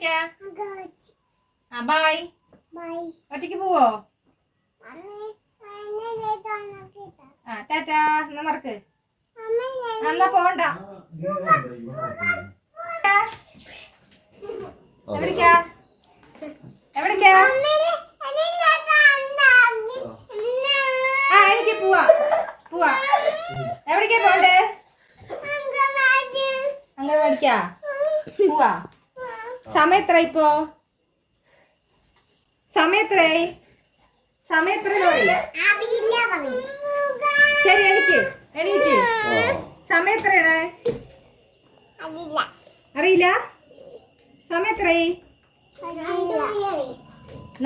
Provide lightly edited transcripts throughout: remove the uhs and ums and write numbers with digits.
കാണിക്കാ? By. ഒറ്റയ്ക്ക് പോവോ? ടാറ്റാ എന്നാ നടക്ക്. എന്നാ പോണ്ട. എവിടേക്കാ? എവിടേക്കാ? എനിക്ക് പോവാ. പോവാ. എവിടേക്കാ പോണ്ടേ? അംഗൻവാടിക്കാ പോവാ. സമയം എത്ര ഇപ്പോ? സമയത്രയായി? ശരി എനിക്ക് എണീക്ക്. സമയം എത്രയാണ്? അറിയില്ല. സമയം എത്രയായി?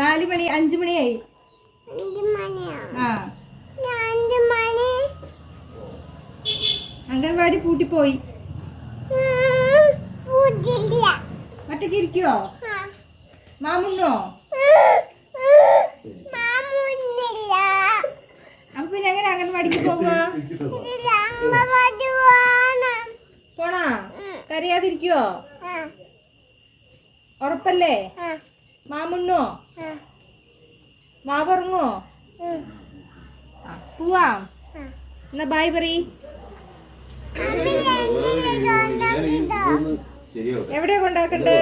4 മണി. 5 മണിയായി. അംഗൻവാടി പൂട്ടിപ്പോയി. ഒറ്റയ്ക്ക് ഇരിക്കുവോ? മാമുണ്ണോ? അപ്പൊ പിന്നെ എങ്ങനെ അംഗൻവാടിക്ക് പോവാ? പോണാ? കരയാതിരിക്കുവോ? ഉറപ്പല്ലേ? മാമുണ്ണോ? മാവുറങ്ങോ? പോവാം. എന്നാ ബൈ പറയ്. എവിടെയാ കൊണ്ടാക്കണ്ടേ?